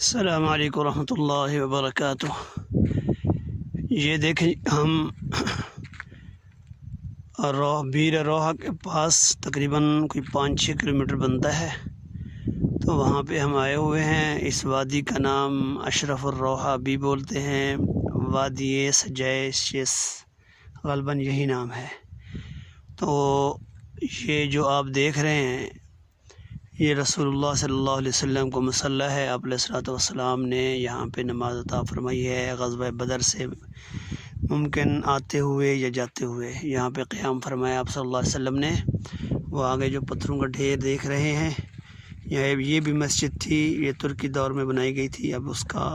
السلام علیکم ورحمۃ اللہ وبرکاتہ۔ یہ دیکھیں ہم بیر روحہ کے پاس تقریباً کوئی 5-6 کلومیٹر بنتا ہے، تو وہاں پہ ہم آئے ہوئے ہیں۔ اس وادی کا نام اشرف الروحہ بھی بولتے ہیں، وادی سجائش، غالباً یہی نام ہے۔ تو یہ جو آپ دیکھ رہے ہیں یہ رسول اللہ صلی اللہ علیہ وسلم کو مصلی ہے۔ آپ علیہ الصلوۃ والسلام نے یہاں پہ نماز عطا فرمائی ہے۔ غزوہ بدر سے ممکن آتے ہوئے یا جاتے ہوئے یہاں پہ قیام فرمایا آپ صلی اللہ علیہ وسلم نے۔ وہ آگے جو پتھروں کا ڈھیر دیکھ رہے ہیں، یہ بھی مسجد تھی، یہ ترکی دور میں بنائی گئی تھی۔ اب اس کا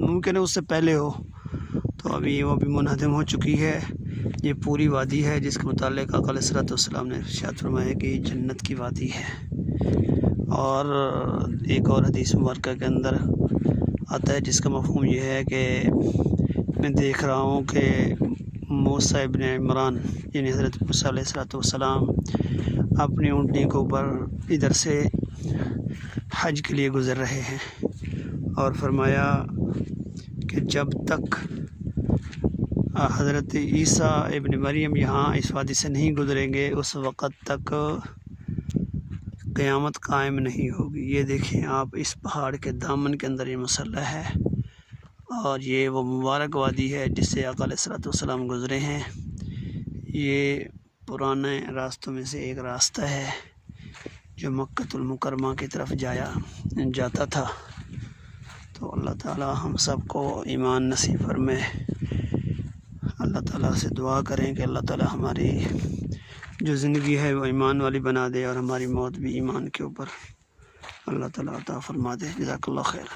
ممکن ہے اس سے پہلے ہو، تو ابھی وہ بھی منہدم ہو چکی ہے۔ یہ پوری وادی ہے جس کے متعلق آقا علیہ الصلوۃ والسلام نے ارشاد فرمایا کہ یہ جنت کی وادی ہے۔ اور ایک اور حدیث مبارکہ کے اندر آتا ہے جس کا مفہوم یہ ہے کہ میں دیکھ رہا ہوں کہ موسیٰ ابن عمران یعنی حضرت موسیٰ علیہ الصلوۃ والسلام اپنی اونٹنی کے اوپر ادھر سے حج کے لیے گزر رہے ہیں، اور فرمایا کہ جب تک حضرت عیسیٰ ابن مریم یہاں اس وادی سے نہیں گزریں گے اس وقت تک قیامت قائم نہیں ہوگی۔ یہ دیکھیں آپ، اس پہاڑ کے دامن کے اندر یہ مصلی ہے، اور یہ وہ مبارک وادی ہے جس سے آقا علیہ الصلوۃ والسلام گزرے ہیں۔ یہ پرانے راستوں میں سے ایک راستہ ہے جو مکۃ المکرمہ کی طرف جاتا تھا۔ تو اللہ تعالی ہم سب کو ایمان نصیب فرمائے۔ اللہ تعالیٰ سے دعا کریں کہ اللہ تعالیٰ ہماری جو زندگی ہے وہ ایمان والی بنا دے، اور ہماری موت بھی ایمان کے اوپر اللہ تعالیٰ عطا فرما دے۔ جزاک اللہ خیر۔